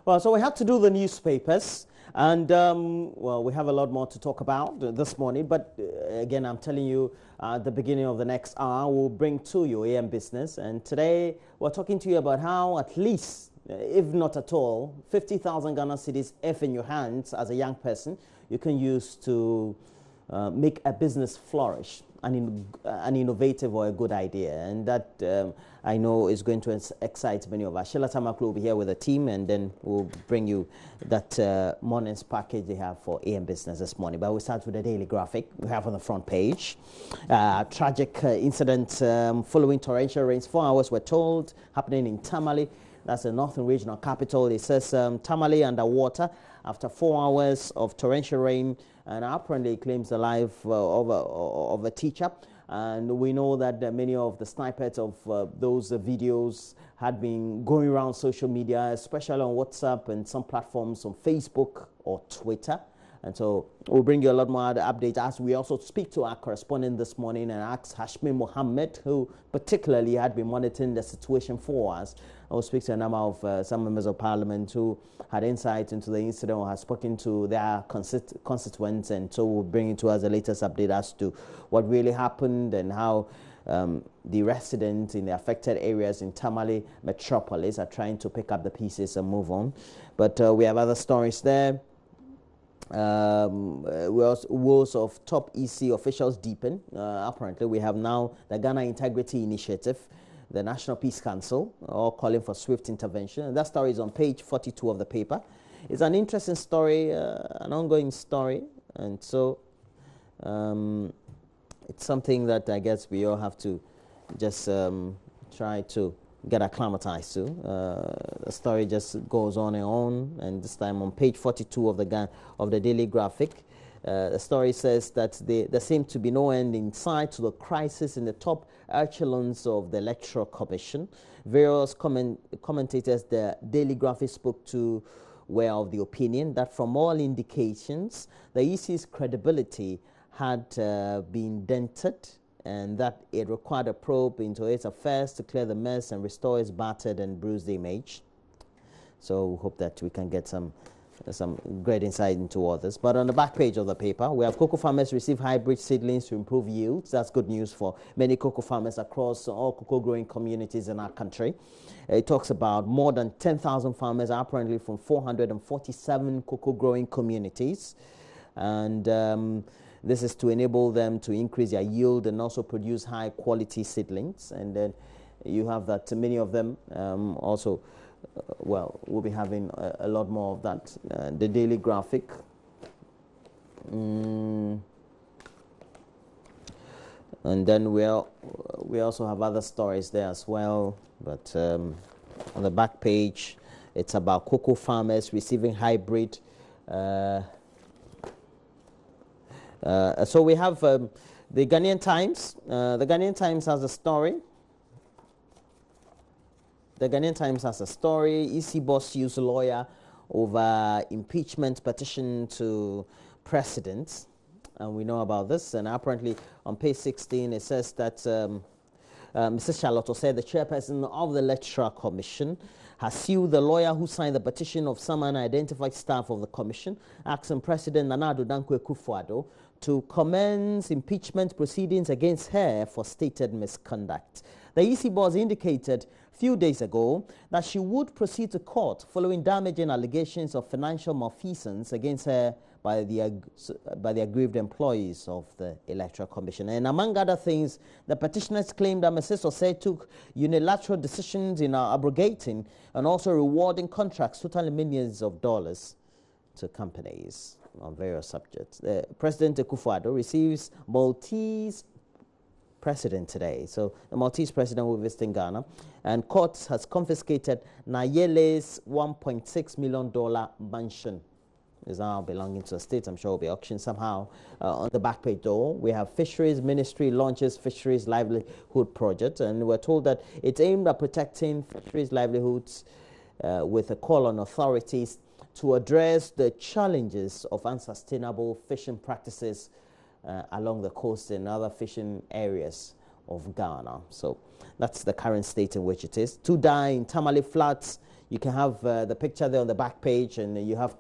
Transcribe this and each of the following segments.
Well, so we had to do the newspapers, and well, we have a lot more to talk about this morning. But again, I'm telling you, at the beginning of the next hour, we'll bring to you AM Business. And today, we're talking to you about how at least, if not at all, 50,000 Ghana cedis, if in your hands as a young person, you can use to make a business flourish, an innovative or a good idea. And that I know is going to excite many of us. Sheila Tamaklo will be here with the team, and then we'll bring you that morning's package they have for AM Business this morning. But we'll start with the daily graphic we have on the front page. Tragic incident following torrential rains. 4 hours we're told, happening in Tamale. That's the northern regional capital. It says Tamale underwater after 4 hours of torrential rain, and apparently claims the life of a teacher. And we know that many of the snippets of those videos had been going around social media, especially on WhatsApp and some platforms on Facebook or Twitter. And so we'll bring you a lot more updates as we also speak to our correspondent this morning and ask Hashmi Mohammed, who particularly had been monitoring the situation for us. I will speak to a number of some members of parliament who had insight into the incident or had spoken to their constituents, and so we'll bring it to us the latest update as to what really happened and how the residents in the affected areas in Tamale metropolis are trying to pick up the pieces and move on. But we have other stories there. Woes of top EC officials deepen. Apparently, we have now the Ghana Integrity Initiative, the National Peace Council, all calling for swift intervention. And that story is on page 42 of the paper. It's an interesting story, an ongoing story. And so it's something that I guess we all have to just try to get acclimatized to. The story just goes on, and this time on page 42 of the daily graphic, the story says that there seems to be no end in sight to the crisis in the top echelons of the Electoral Commission. Various commentators the daily graphic spoke to were of the opinion that from all indications, the EC's credibility had been dented, and that it required a probe into its affairs to clear the mess and restore its battered and bruised image. So we hope that we can get some great insight into all this. But on the back page of the paper, we have cocoa farmers receive hybrid seedlings to improve yields. That's good news for many cocoa farmers across all cocoa growing communities in our country. It talks about more than 10,000 farmers apparently from 447 cocoa growing communities. And this is to enable them to increase their yield and also produce high quality seedlings. And then you have that many of them also, well, we'll be having a lot more of that. The daily graphic. And then we also have other stories there as well. But on the back page, it's about cocoa farmers receiving hybrid. So we have the Ghanaian Times. The Ghanaian Times has a story. The Ghanaian Times has a story. EC boss used lawyer over impeachment petition to president. And we know about this. And apparently on page 16, it says that Mrs. Charlotte said the chairperson of the Electoral Commission has sued the lawyer who signed the petition of some unidentified staff of the commission, asking President Nana Addo Dankwa Akufo-Addo to commence impeachment proceedings against her for stated misconduct. The EC boss indicated a few days ago that she would proceed to court following damaging allegations of financial malfeasance against her by the aggrieved employees of the Electoral Commission. And among other things, the petitioners claimed that Mrs. Osei took unilateral decisions in abrogating and also rewarding contracts totaling millions of dollars to companies on various subjects. President Akufo-Addo receives Maltese president today. So the Maltese president will visit Ghana, and court has confiscated Nayele's $1.6 million mansion. Is now belonging to the state. I'm sure will be auctioned somehow. On the back page, though, we have Fisheries Ministry launches Fisheries Livelihood Project, and we're told that it's aimed at protecting fisheries livelihoods with a call on authorities to address the challenges of unsustainable fishing practices along the coast and other fishing areas of Ghana. So that's the current state in which it is. 2 die in Tamale floods. You can have the picture there on the back page, and you have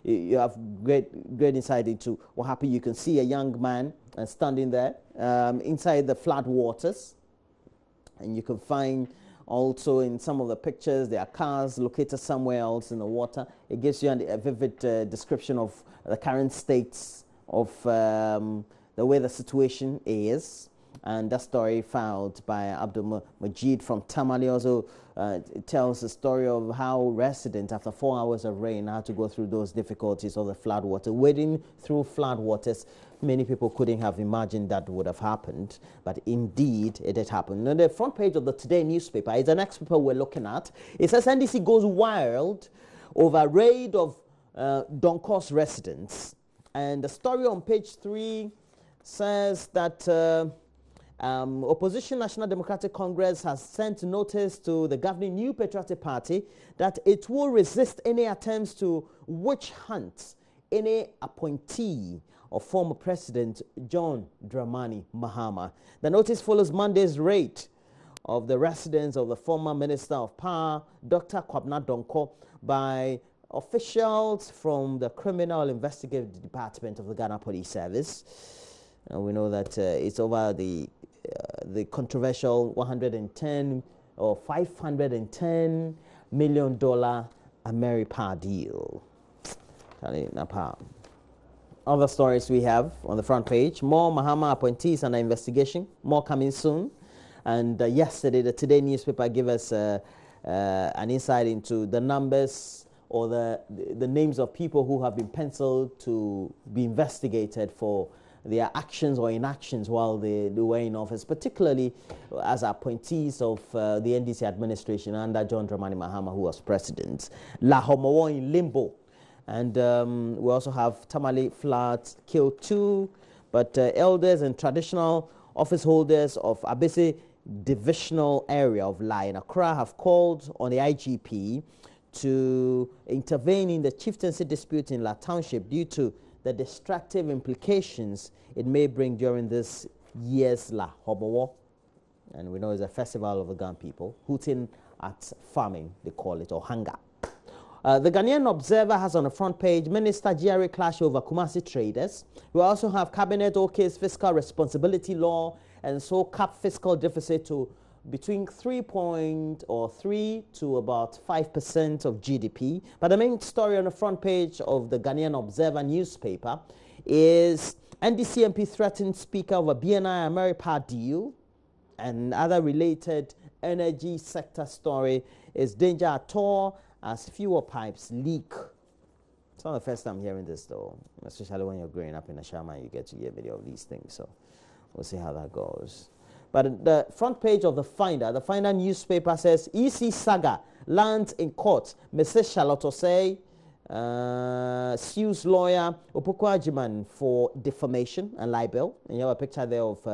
you have great insight into what happened. You can see a young man standing there inside the flood waters, and you can find also in some of the pictures there are cars located somewhere else in the water. It gives you a vivid description of the current states of the way the situation is. And that story filed by Abdul Majid from Tamale also it tells the story of how residents, after 4 hours of rain, had to go through those difficulties of the flood water. Wading through flood waters, many people couldn't have imagined that would have happened, but indeed it did happen. On the front page of the Today newspaper, it's the next paper we're looking at. It says NDC goes wild over raid of Donkors residents. And the story on page 3 says that Opposition National Democratic Congress has sent notice to the governing New Patriotic Party that it will resist any attempts to witch hunt any appointee of former President John Dramani Mahama. The notice follows Monday's raid of the residence of the former Minister of Power, Dr. Kwabena Donkor, by officials from the Criminal Investigative Department of the Ghana Police Service. And we know that it's over the controversial 110 or $510 million Ameripa deal. Other stories we have on the front page: more Mahama appointees under investigation, more coming soon. And yesterday, the Today newspaper gave us an insight into the numbers or the names of people who have been penciled to be investigated for their actions or inactions while they were in office, particularly as appointees of the NDC administration under John Dramani Mahama, who was president. La Homowo in limbo. And we also have Tamale floods killed 2, but elders and traditional office holders of Abese divisional area of Lai in Accra have called on the IGP to intervene in the chieftaincy dispute in La Township due to the destructive implications it may bring during this year's La Homowo. And we know it's a festival of the Ghana people. Hooting at farming, they call it, or hunger. The Ghanaian Observer has on the front page Minister GRA clash over Kumasi traders. We also have Cabinet OK's fiscal responsibility law, and so cap fiscal deficit to between 3.3 to about 5% of GDP. But the main story on the front page of the Ghanaian Observer newspaper is NDC MP threatened Speaker of a BNI Ameripa deal, and other related energy sector story is danger at all as fuel pipes leak. It's not the first time hearing this though, especially when you're growing up in a Shama, you get to hear video of these things. So we'll see how that goes. But the front page of the Finder newspaper says EC saga lands in court. Mrs. Charlotte Osei sues lawyer Opoku Agyeman for defamation and libel. And you have a picture there of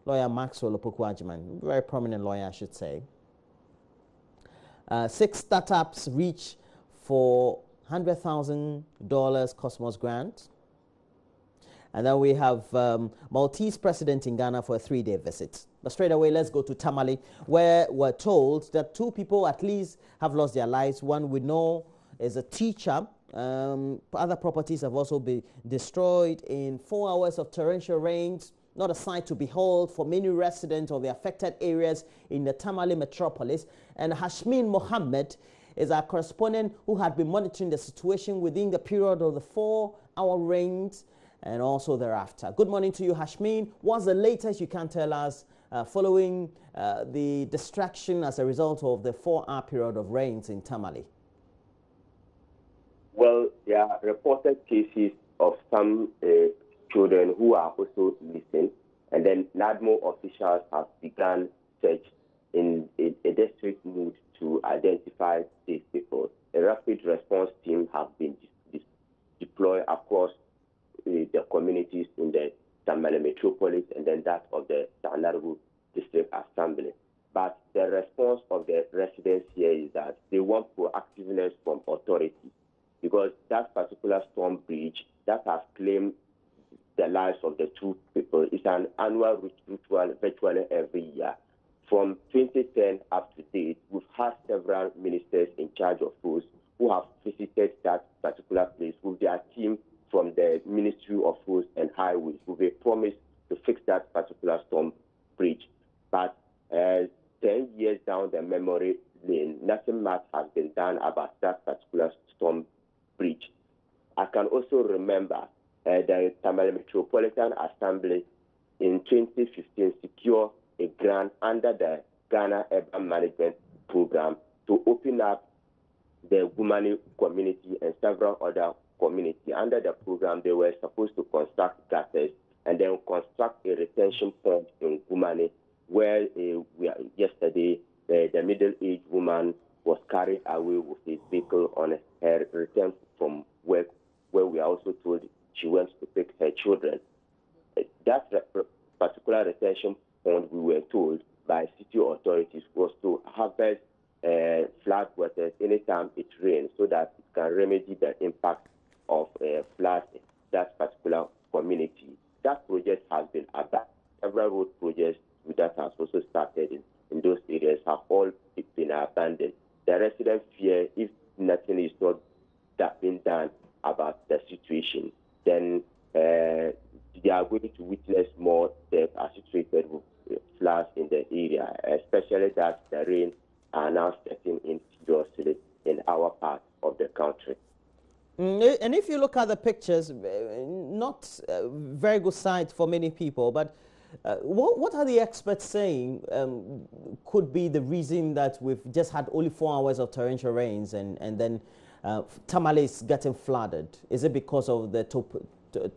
lawyer Maxwell Opoku Agyeman, very prominent lawyer, I should say. 6 startups reach for $100,000 Cosmos grant. And then we have Maltese president in Ghana for a 3-day visit. But straight away, let's go to Tamale, where we're told that 2 people at least have lost their lives. One we know is a teacher. Other properties have also been destroyed in 4 hours of torrential rains. Not a sight to behold for many residents of the affected areas in the Tamale metropolis. And Hashmin Mohammed is our correspondent who had been monitoring the situation within the period of the 4-hour rains and also thereafter. Good morning to you, Hashmin. What's the latest you can tell us following the distraction as a result of the 4-hour period of rains in Tamale? Well, there are reported cases of some children who are also missing, and then NADMO officials have begun search in a desperate mood to identify these people. A rapid response team have been deployed across the communities in the Tamale metropolis and then that of the Sanarigu District Assembly. But the response of the residents here is that they want proactiveness from authorities, because that particular storm bridge that has claimed the lives of the 2 people is an annual ritual virtually every year from 2010 up to date, we've had several ministers in charge of roads who have visited that particular place with their team from the Ministry of Roads and Highways with a promise to fix that particular storm bridge. But 10 years down the memory lane, nothing much has been done about that particular storm bridge. I can also remember the Tamale Metropolitan Assembly in 2015 secured a grant under the Ghana Urban Management Program to open up the Gumani community and several other communities. Under the program, they were supposed to construct gutters and then construct a retention pond in Gumani, where yesterday the middle-aged woman was carried away with a vehicle on her return from work, where we are also told she went to pick her children. That particular retention pond, we were told by city authorities, was to harvest flood waters anytime it rains so that it can remedy the impact of floods in that particular community. That project has been abandoned. Several road projects that have also started in those areas have all been abandoned. The residents fear if nothing is not being done about the situation, then they are going to witness more death associated with floods in the area, especially that the rain are now setting in seriously in our part of the country. And if you look at the pictures, not very good sight for many people, but what are the experts saying could be the reason that we've just had only 4 hours of torrential rains and then Tamale is getting flooded? Is it because of the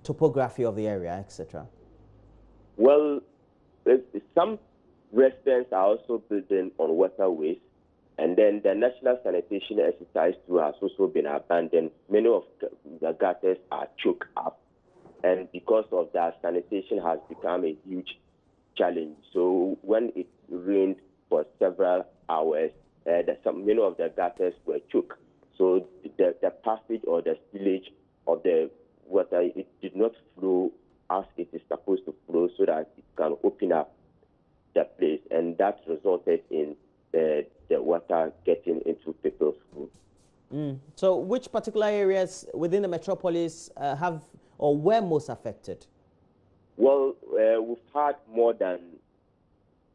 topography of the area, etc.? Well, some residents are also building on waterways, and then the National Sanitation Exercise too has also been abandoned. Many of the gutters are choked up, and because of that, sanitation has become a huge challenge. So when it rained for several hours, many of the gutters were choked. So the passage or the spillage of the water, it did not flow as it is supposed to flow so that it can open up the place, and that resulted in the water getting into people's food. So which particular areas within the metropolis have or were most affected? Well, we've had more than,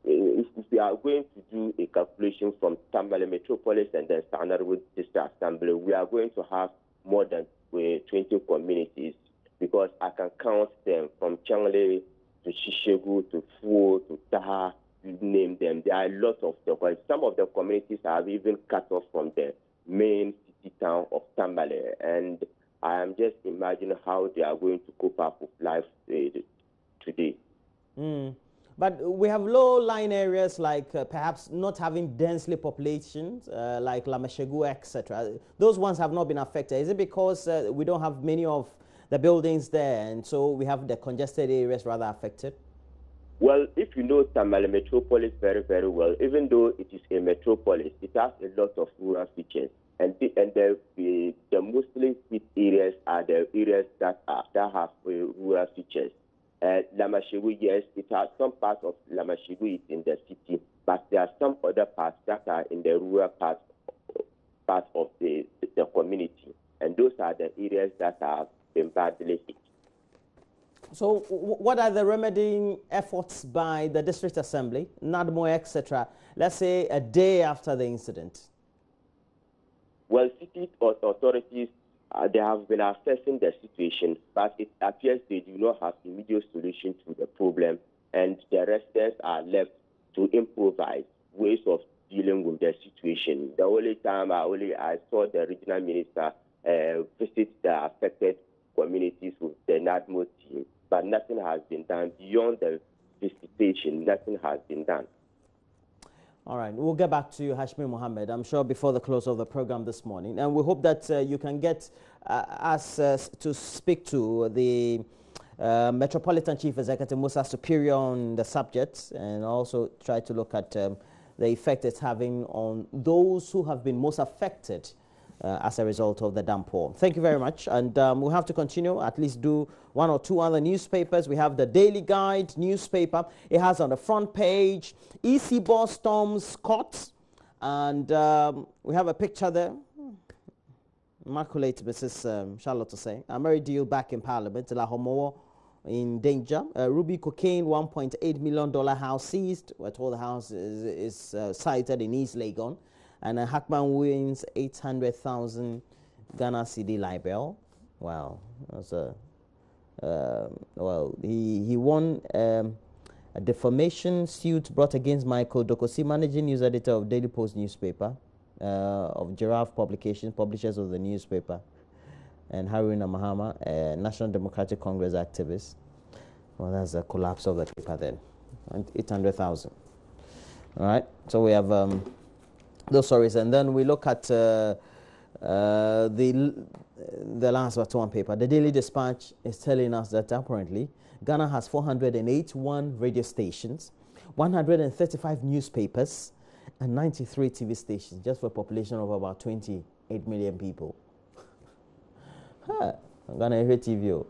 if we are going to do a calculation from Tamale Metropolis and then Standard District Assembly, we are going to have more than 20 communities, because I can count them from Changle to Shishegu to Fuo to Taha, you name them. There are lots of them. Some of the communities have even cut off from the main city town of Tamale, and I am just imagining how they are going to cope up with life today. But we have low-lying areas like perhaps not having densely populations like Lamashegu, etc. Those ones have not been affected. Is it because we don't have many of the buildings there, and so we have the congested areas rather affected? Well, if you know Tamale Metropolis very, very well, even though it is a metropolis, it has a lot of rural features. And the mostly hit areas are the areas that have rural features. Lamashegu, yes, it has some parts of Lamashegu is in the city, but there are some other parts that are in the rural parts of the community. And those are the areas that have been badly hit. So what are the remedying efforts by the District Assembly, NADMO, etc., let's say a day after the incident? Well, city authorities, they have been assessing the situation, but it appears they do not have immediate solution to the problem, and the residents are left to improvise ways of dealing with the situation. The only time I saw the regional minister visit the affected communities with the NADMO team, but nothing has been done. Beyond the visitation, nothing has been done. All right, we'll get back to you, Hashmi Mohammed, I'm sure before the close of the program this morning. And we hope that you can get us to speak to the Metropolitan Chief Executive, Musa Superior, on the subject, and also try to look at the effect it's having on those who have been most affected as a result of the downpour. Thank you very much. And we'll have to continue, at least do one or two other newspapers. We have the Daily Guide newspaper. It has on the front page, EC boss storms court. And we have a picture there. Immaculate Mrs. Charlotte to say. A married deal back in Parliament. La Homo in danger. Ruby cocaine, $1.8 million house seized. We're told the house is sighted in East Legon. And Hackman wins 800,000 Ghana CD libel. Wow, that's a well. He won a defamation suit brought against Michael Dokosi, managing news editor of Daily Post newspaper, of Giraffe Publications, publishers of the newspaper, and Haruna Mahama, a National Democratic Congress activist. Well, that's a collapse of the paper then. 800,000. All right. So we have those stories, and then we look at the last but one paper. The Daily Dispatch is telling us that apparently Ghana has 481 radio stations, 135 newspapers, and 93 TV stations, just for a population of about 28 million people. Ghana TV.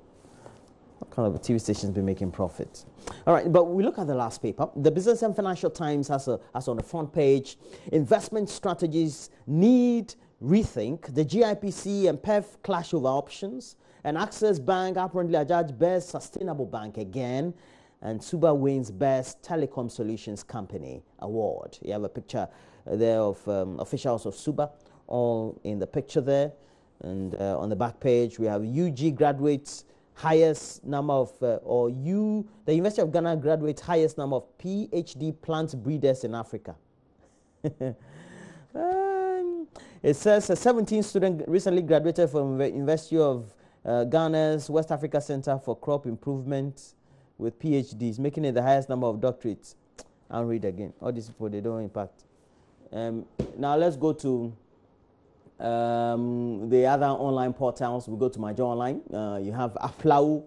What kind of TV stations be making profit? All right, but we look at the last paper. The Business and Financial Times has on the front page, investment strategies need rethink. The GIPC and PEF clash over options. And Access Bank apparently adjudged best sustainable bank again. And Suba wins best telecom solutions company award. You have a picture there of officials of Suba, all in the picture there. And on the back page, we have UG graduates highest number of, the University of Ghana graduates highest number of PhD plant breeders in Africa. It says a 17 student recently graduated from the University of Ghana's West Africa Center for Crop Improvement with PhDs, making it the highest number of doctorates. I'll read again. All these people, they don't impact. Now let's go to the other online portals. We go to Major Online. You have Aflau.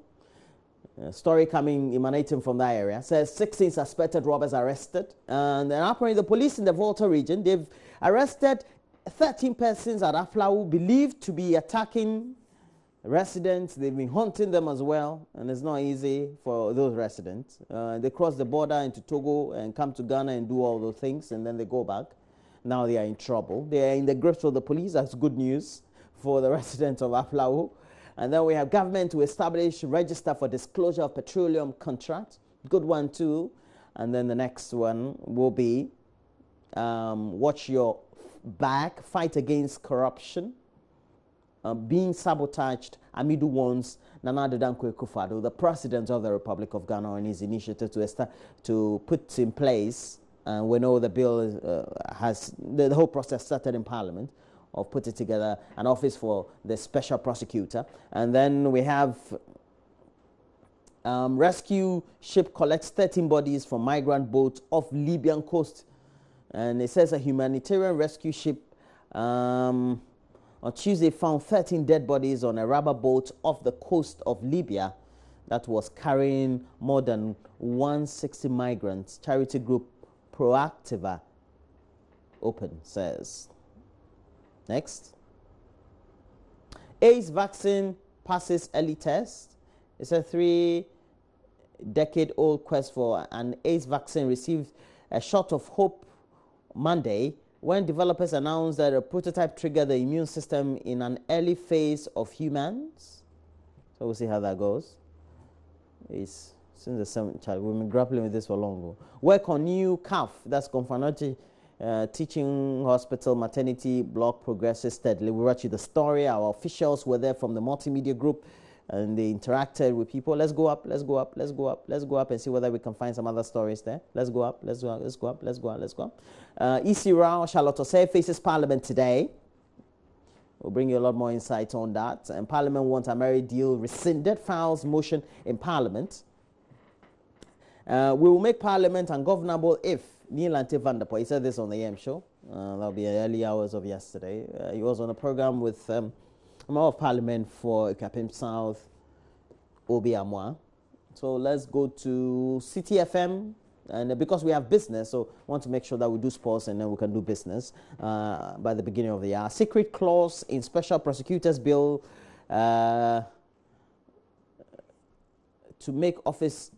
Story emanating from that area. Says 16 suspected robbers arrested. And then apparently the police in the Volta region, they've arrested 13 persons at Aflau believed to be attacking residents. They've been hunting them as well. And it's not easy for those residents. They cross the border into Togo and come to Ghana and do all those things. And then they go back. Now they are in trouble. They are in the grips of the police. That's good news for the residents of Aflau. And then we have government to establish register for disclosure of petroleum contracts. Good one too. And then the next one will be watch your back, fight against corruption. Being sabotaged, Amidu warns Nana Addo Dankwa Akufo-Addo, the president of the Republic of Ghana, on his initiative to put in place. And we know the bill has the whole process started in Parliament of putting together an office for the special prosecutor. And then we have rescue ship collects 13 bodies from migrant boats off Libyan coast. And it says a humanitarian rescue ship on Tuesday found 13 dead bodies on a rubber boat off the coast of Libya that was carrying more than 160 migrants. Charity group Proactiva Open says. Next. AIDS vaccine passes early test. It's a 3-decade-old quest for an AIDS vaccine received a shot of hope Monday when developers announced that a prototype triggered the immune system in an early phase of humans. So we'll see how that goes. It's since the 7th child. We've been grappling with this for long. Work on new CAF, that's Confanochi Teaching Hospital Maternity Block progresses steadily. We brought you the story. Our officials were there from the multimedia group and they interacted with people. Let's go up, let's go up, let's go up, let's go up and see whether we can find some other stories there. Let's go up, let's go up, let's go up, let's go up, let's go up. EC Rao, Charlotte Osei faces Parliament today. We'll bring you a lot more insight on that. And Parliament wants a marriage deal rescinded, files motion in Parliament. We will make Parliament ungovernable if Neil Ante van der Poel, he said this on the AM show. That'll be early hours of yesterday. He was on a program with a member of Parliament for Ikapim South, Obi Amwa. So let's go to City FM And because we have business, so we want to make sure that we do sports and then we can do business by the beginning of the year. Secret clause in Special Prosecutors Bill to make office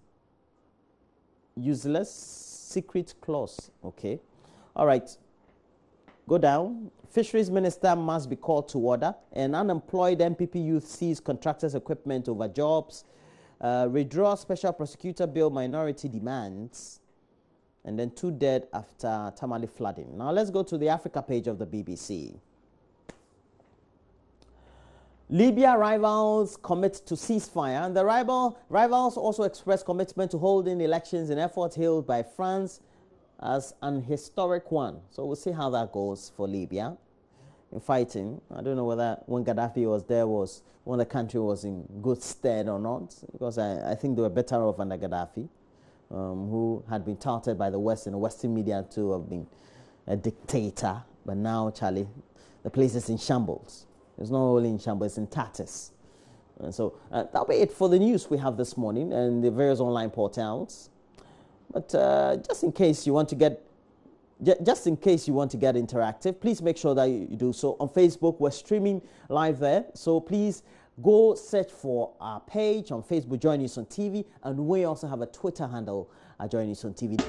useless. Secret clause. Okay. All right. Go down. Fisheries Minister must be called to order. An unemployed MPP youth sees contractors' equipment over jobs. Withdraw Special Prosecutor Bill minority demands. And then 2 dead after Tamale flooding. Now let's go to the Africa page of the BBC. Libya rivals commit to ceasefire. And the rivals also express commitment to holding elections in efforts hailed by France as an historic one. So we'll see how that goes for Libya in fighting. I don't know whether when Gaddafi was there was when the country was in good stead or not, because I think they were better off under Gaddafi, who had been touted by the West and the Western media to have been a dictator. But now, Charlie, the place is in shambles. It's not only in shambles, it's in tatters. And so that'll be it for the news we have this morning and the various online portals. But just in case you want to get interactive, please make sure that you do so. On Facebook, we're streaming live there. So please go search for our page on Facebook, Joy News on TV. And we also have a Twitter handle, Joy News on TV.